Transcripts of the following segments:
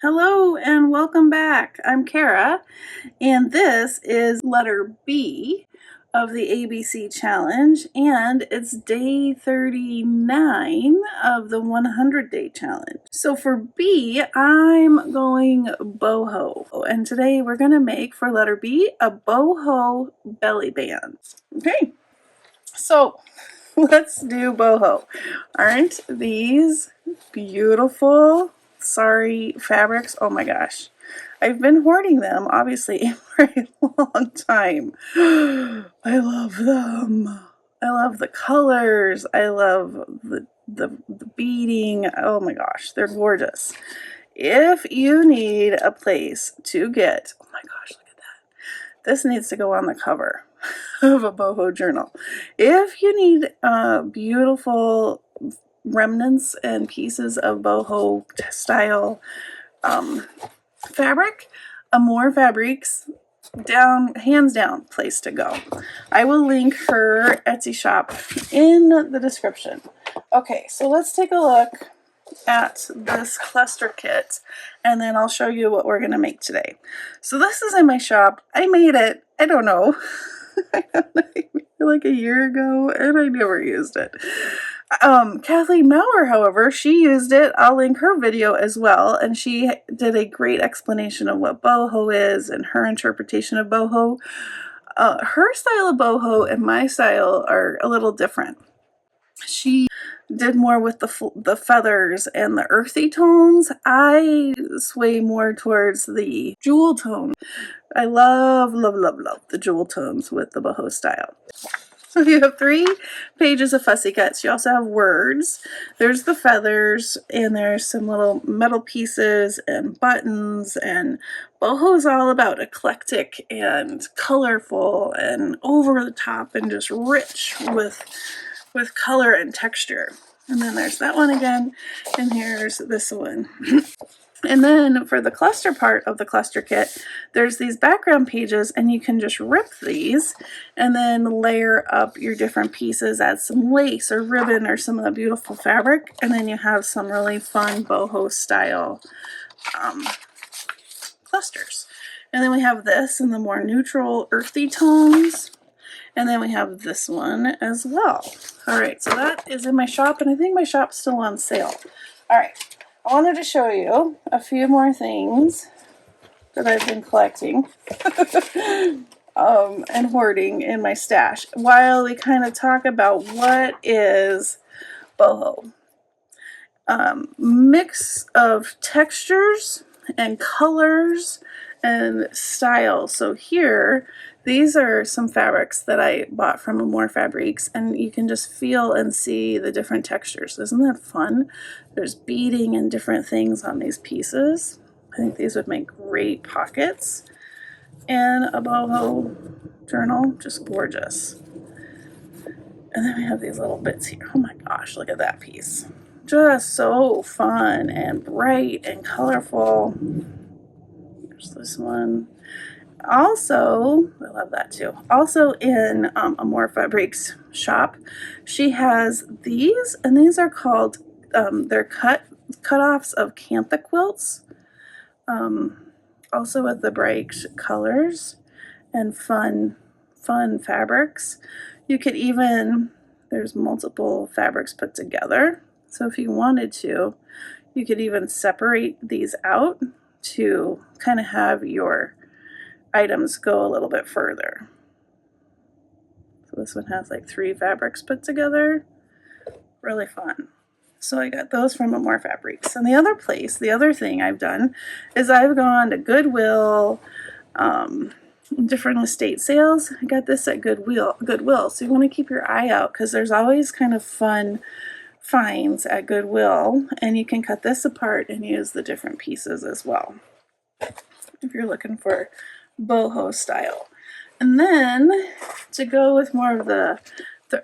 Hello and welcome back. I'm Cara, and this is letter B of the ABC challenge, and it's day 39 of the 100-day challenge. So for B, I'm going boho, and today we're going to make, for letter B, a boho belly band. Okay, so let's do boho. Aren't these beautiful sari fabrics? Oh my gosh. I've been hoarding them, obviously, for a long time. I love them. I love the colors. I love the beading. Oh my gosh, they're gorgeous. If you need a place to get, oh my gosh, look at that. This needs to go on the cover of a boho journal. If you need beautiful remnants and pieces of boho style fabric, AmourFabriques, hands down place to go. I will link her Etsy shop in the description. Okay, so let's take a look at this cluster kit, and then I'll show you what we're going to make today. So this is in my shop. I made it, I don't know, like a year ago, and I never used it. Kathleen Mower, however, she used it. I'll link her video as well, and she did a great explanation of what boho is and her interpretation of boho. Her style of boho and my style are a little different. She did more with the feathers and the earthy tones. I sway more towards the jewel tone. I love, love, love, love the jewel tones with the boho style. So you have 3 pages of fussy cuts. You also have words. There's the feathers, and there's some little metal pieces and buttons, and boho is all about eclectic and colorful and over the top and just rich with color and texture. And then there's that one again, and here's this one. And then for the cluster part of the cluster kit, there's these background pages, and you can just rip these and then layer up your different pieces, add some lace or ribbon or some of the beautiful fabric, and then you have some really fun boho style clusters. And then we have this in the more neutral earthy tones, and then we have this one as well. All right, so that is in my shop, and I think my shop's still on sale. All right. I wanted to show you a few more things that I've been collecting and hoarding in my stash while we kind of talk about what is boho. Mix of textures and colors and styles. So here, these are some fabrics that I bought from AmourFabriques, and you can just feel and see the different textures. Isn't that fun? There's beading and different things on these pieces. I think these would make great pockets in a boho journal. Just gorgeous. And then we have these little bits here. Oh my gosh, look at that piece. Just so fun and bright and colorful. There's this one. Also, I love that too. Also in AmourFabriques shop, she has these, and these are called, they're cutoffs of cantha quilts. Also with the bright colors and fun fabrics. You could even, there's multiple fabrics put together. So if you wanted to, you could even separate these out to kind of have your items go a little bit further. So this one has like 3 fabrics put together. Really fun. So I got those from AmourFabriques. And the other thing I've done is I've gone to Goodwill, different estate sales. I got this at Goodwill. So you want to keep your eye out, because there's always kind of fun finds at Goodwill, and you can cut this apart and use the different pieces as well if you're looking for boho style. And then to go with more of the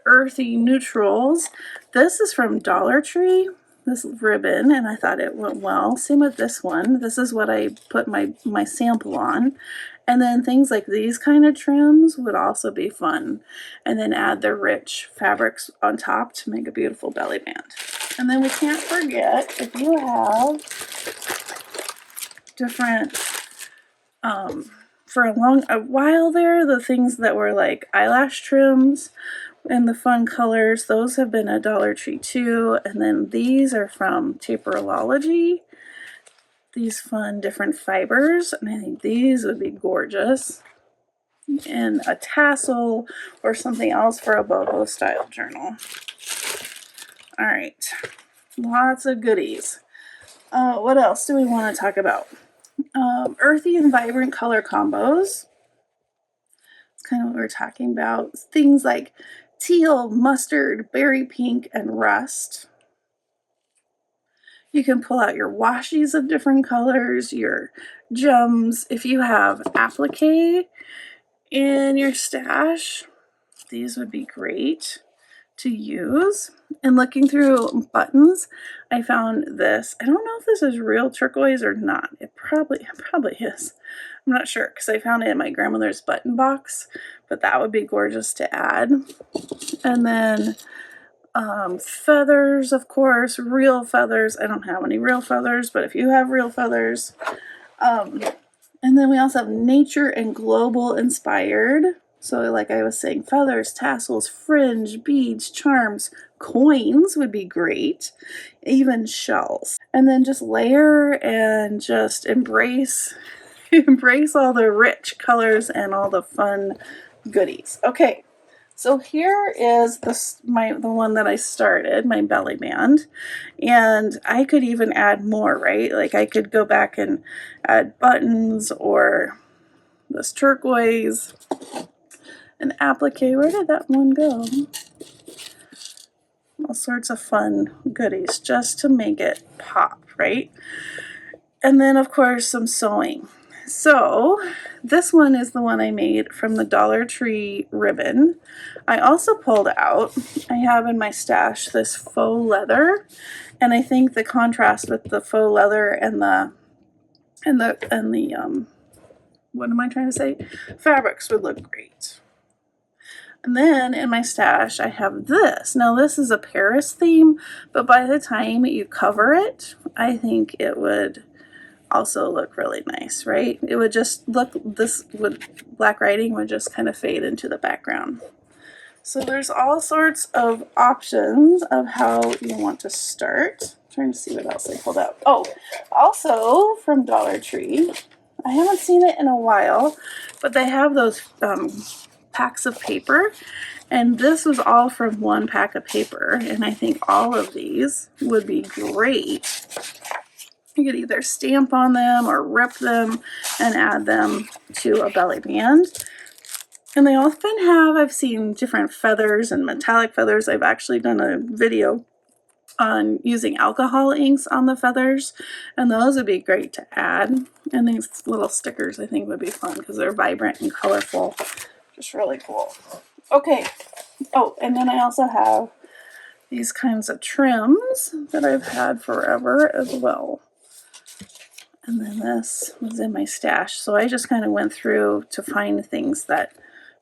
earthy neutrals, this is from Dollar Tree, this ribbon, and I thought it went well. Same with this one. This is what I put my sample on. And then things like these kind of trims would also be fun. And then add the rich fabrics on top to make a beautiful belly band. And then we can't forget, if you have different, for a while there, the things that were like eyelash trims and the fun colors, those have been a Dollar Tree too. And then these are from Taperology. These fun different fibers, and I think these would be gorgeous. And a tassel or something else for a boho style journal. All right, lots of goodies. What else do we want to talk about? Earthy and vibrant color combos. It's kind of what we're talking about. Things like teal, mustard, berry pink, and rust. You can pull out your washies of different colors, your gems. If you have applique in your stash, these would be great to use. And looking through buttons, I found this. I don't know if this is real turquoise or not. It probably is. I'm not sure because I found it in my grandmother's button box, but that would be gorgeous to add. And then feathers, of course, real feathers. I don't have any real feathers, but if you have real feathers. And then we also have nature and global inspired. So like I was saying, feathers, tassels, fringe, beads, charms, coins would be great, even shells. And then just layer and just embrace all the rich colors and all the fun goodies. Okay, so here is the one that I started, my belly band, and I could even add more, right? Like I could go back and add buttons or this turquoise, an applique. Where did that one go? All sorts of fun goodies just to make it pop, right? And then of course some sewing. So this one is the one I made from the Dollar Tree ribbon. I also pulled out, I have in my stash this faux leather, and I think the contrast with the faux leather and the what am I trying to say? Fabrics would look great. And then in my stash I have this. Now this is a Paris theme, but by the time you cover it, I think it would also look really nice, right? It would just look, black writing would just kind of fade into the background. So there's all sorts of options of how you want to start. I'm trying to see what else I pulled out. Oh, also from Dollar Tree, I haven't seen it in a while, but they have those packs of paper, and this was all from one pack of paper, and I think all of these would be great. You could either stamp on them or rip them and add them to a belly band. And they often have, I've seen different feathers and metallic feathers. I've actually done a video on using alcohol inks on the feathers, and those would be great to add. And these little stickers I think would be fun because they're vibrant and colorful. Just really cool. Okay. Oh, and then I also have these kinds of trims that I've had forever as well. And then this was in my stash. So I just kind of went through to find things that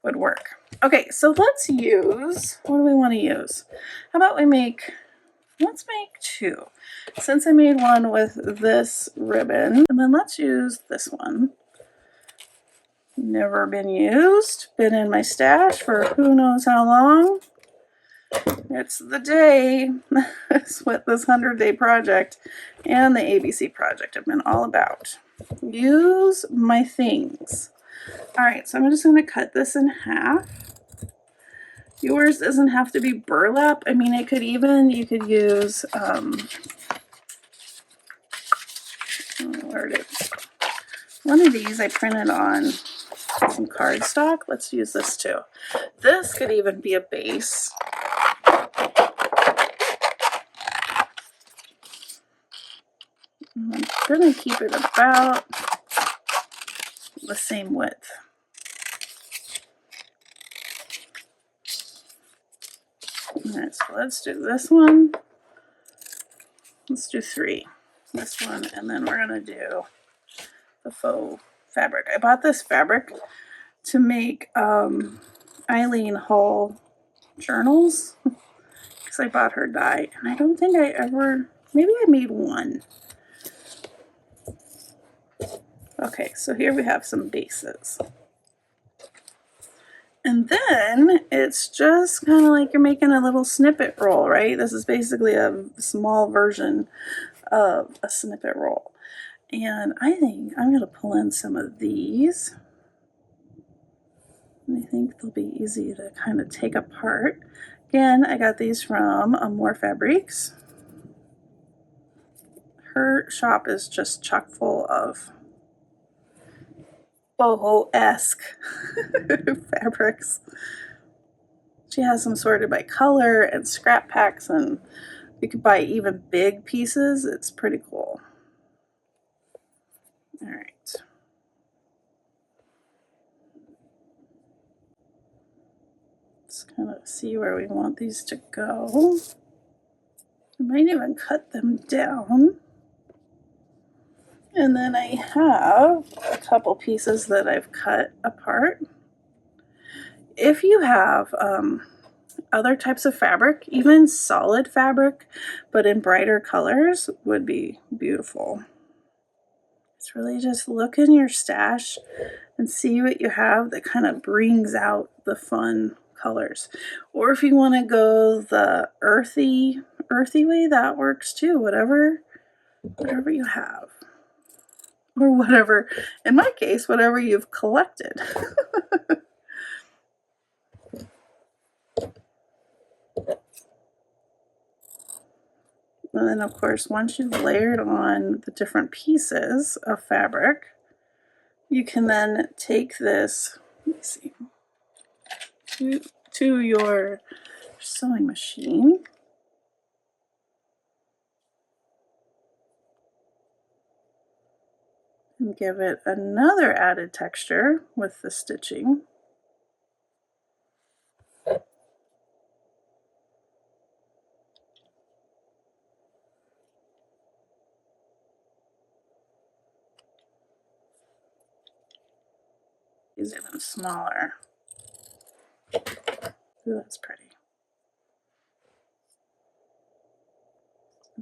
would work. Okay, so let's use, what do we want to use? How about let's make two. Since I made one with this ribbon, and then let's use this one. Never been used, been in my stash for who knows how long. It's the day. It's what this 100-day project and the ABC project have been all about. Use my things. All right, so I'm just going to cut this in half. Yours doesn't have to be burlap. I mean, you could use, one of these I printed on some cardstock. Let's use this too. This could even be a base. I'm going to keep it about the same width. Alright, so let's do this one. Let's do 3. This one, and then we're going to do the faux fabric. I bought this fabric to make Eileen Hull journals because I bought her dye, and I don't think maybe I made one. Okay, so here we have some bases. And then it's just kind of like you're making a little snippet roll, right? This is basically a small version of a snippet roll. And I think I'm going to pull in some of these. And I think they'll be easy to kind of take apart. Again, I got these from AmourFabriques. Her shop is just chock full of boho-esque fabrics. She has them sorted by color and scrap packs, and you can buy even big pieces. It's pretty cool. All right. Let's kind of see where we want these to go. I might even cut them down. And then I have a couple pieces that I've cut apart. If you have other types of fabric, even solid fabric, but in brighter colors, would be beautiful. It's really just look in your stash and see what you have that kind of brings out the fun colors. Or if you want to go the earthy way, that works too. Whatever you have. Or whatever, in my case, whatever you've collected. And then, of course, once you've layered on the different pieces of fabric, you can then take this, let me see, to your sewing machine. And give it another added texture with the stitching. Is even smaller. Ooh, that's pretty.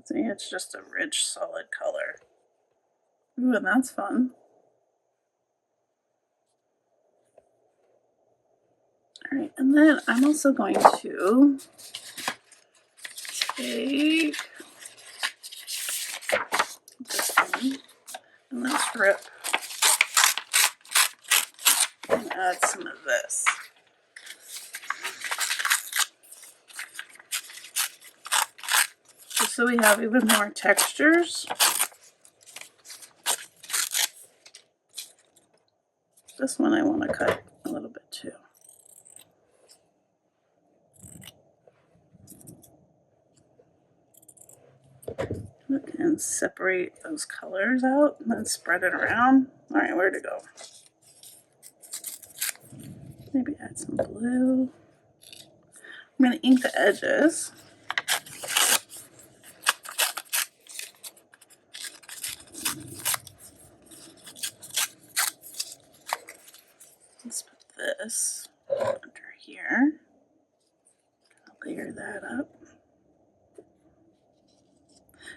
See, it's just a rich, solid color. Ooh, and that's fun. All right, and then I'm also going to take this one and let's rip and add some of this. Just so we have even more textures. This one I want to cut a little bit too. Look and separate those colors out and then spread it around. All right, where to go? Maybe add some blue. I'm going to ink the edges. Let's put this under here. Layer that up.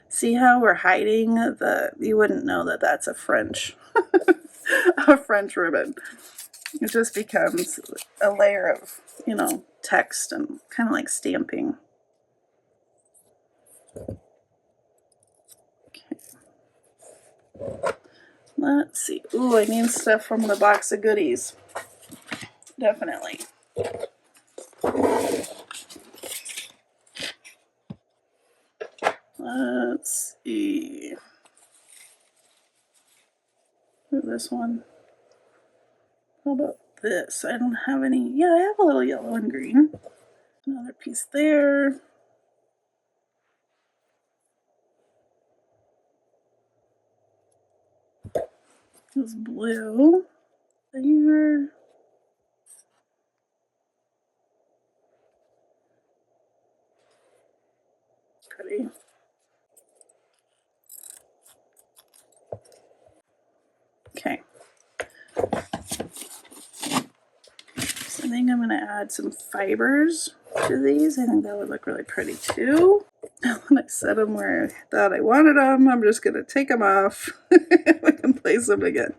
See how we're hiding the, you wouldn't know that that's a French, a French ribbon. It just becomes a layer of, you know, text and kind of like stamping. Okay. Let's see. Ooh, I need stuff from the box of goodies. Definitely. Let's see. Ooh, this one. How about this? I don't have any. Yeah, I have a little yellow and green. Another piece there. This blue there. Pretty. Okay. So I think I'm going to add some fibers to these. I think that would look really pretty too. When I set them where I thought I wanted them, I'm just going to take them off. We can place them again.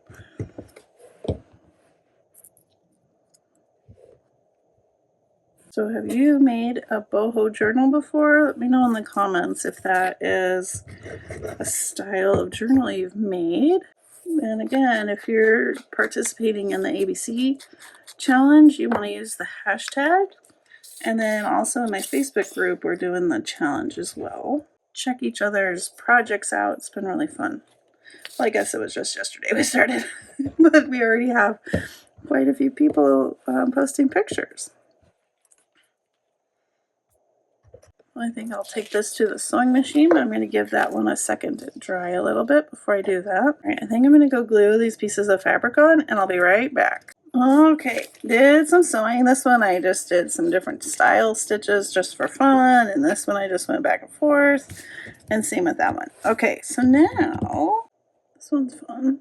So have you made a boho journal before? Let me know in the comments if that is a style of journal you've made. And again, if you're participating in the ABC challenge, you want to use the hashtag. And then also in my Facebook group, we're doing the challenge as well. Check each other's projects out. It's been really fun. Well, I guess it was just yesterday we started, but we already have quite a few people posting pictures. I think I'll take this to the sewing machine, but I'm going to give that one a second to dry a little bit before I do that. All right, I think I'm going to go glue these pieces of fabric on, and I'll be right back. Okay, did some sewing. This one I just did some different style stitches just for fun, and this one I just went back and forth, and same with that one. Okay, so now, this one's fun.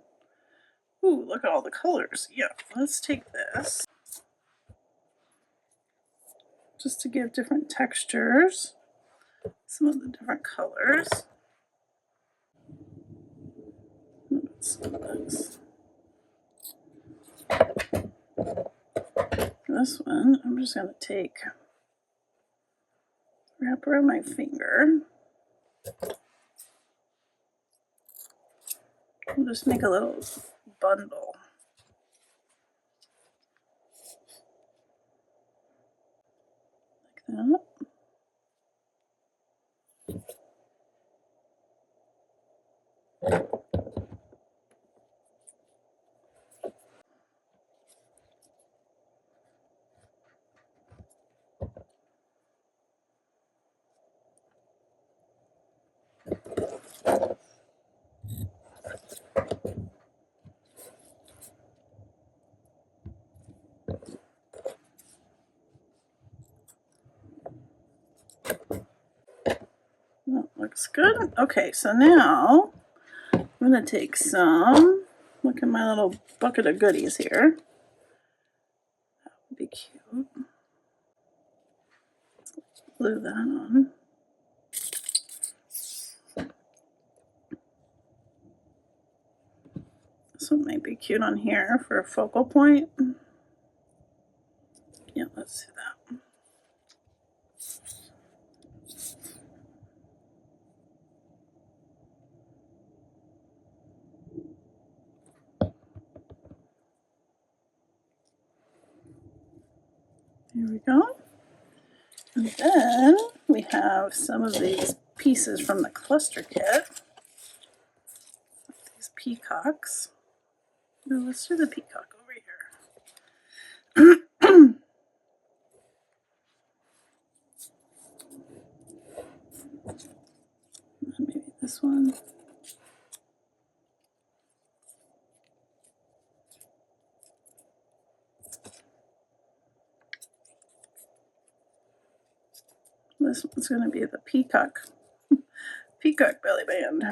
Ooh, look at all the colors. Yeah, let's take this, just to give different textures, some of the different colors. This one, I'm just going to wrap around my finger. I'll just make a little bundle. Like that. That looks good. Okay, so now I'm going to take some, look at my little bucket of goodies here. That would be cute. Glue that on. This one might be cute on here for a focal point. Yeah, let's do that. Here we go. And then we have some of these pieces from the cluster kit. These peacocks. Ooh, let's do the peacock over here. Maybe this one. This one's going to be the peacock belly band.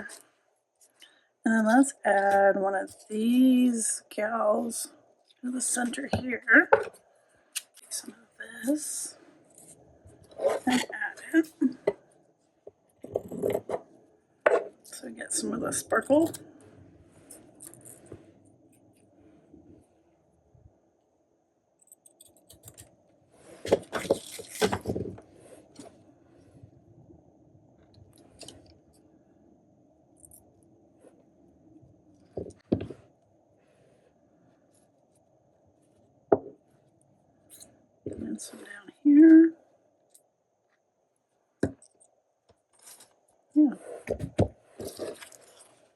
And then let's add one of these gals to the center here. Take some of this and add it. So we get some of the sparkle. And some down here. Yeah.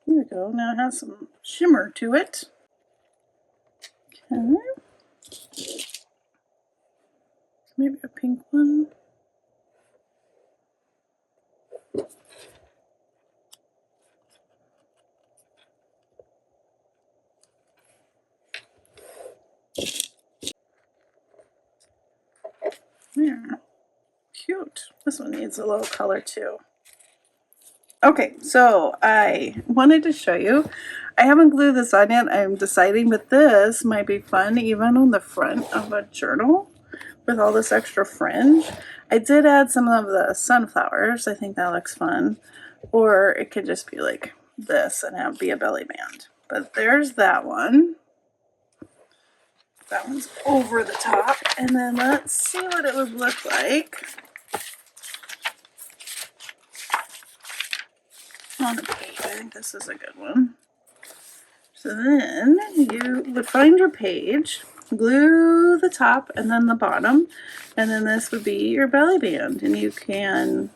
There we go. Now it has some shimmer to it. Okay. Maybe a pink one. There. Cute. This one needs a little color too. Okay, so I wanted to show you. I haven't glued this on yet. I'm deciding, but this might be fun even on the front of a journal with all this extra fringe. I did add some of the sunflowers. I think that looks fun. Or it could just be like this and have be a belly band. But there's that one. That one's over the top. And then let's see what it would look like on a page. I think this is a good one. So then you would find your page, glue the top and then the bottom, and then this would be your belly band. And you can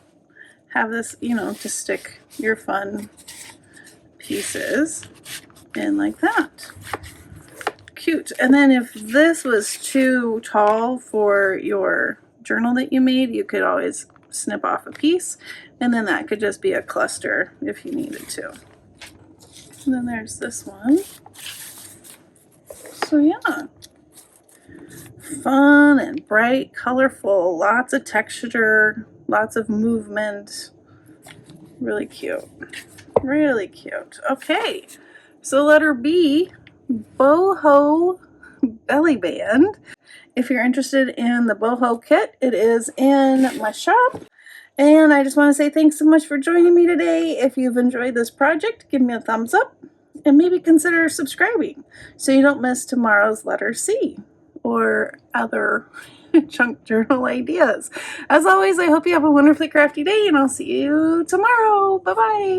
have this, you know, to stick your fun pieces in like that. Cute. And then if this was too tall for your journal that you made, you could always snip off a piece, and then that could just be a cluster if you needed to. And then there's this one. So yeah, fun and bright, colorful, lots of texture, lots of movement. Really cute. Really cute. Okay, so letter B, Boho Bellyband. If you're interested in the Boho kit, it is in my shop. And I just want to say thanks so much for joining me today. If you've enjoyed this project, give me a thumbs up and maybe consider subscribing so you don't miss tomorrow's letter C or other chunk journal ideas. As always, I hope you have a wonderfully crafty day, and I'll see you tomorrow. Bye-bye.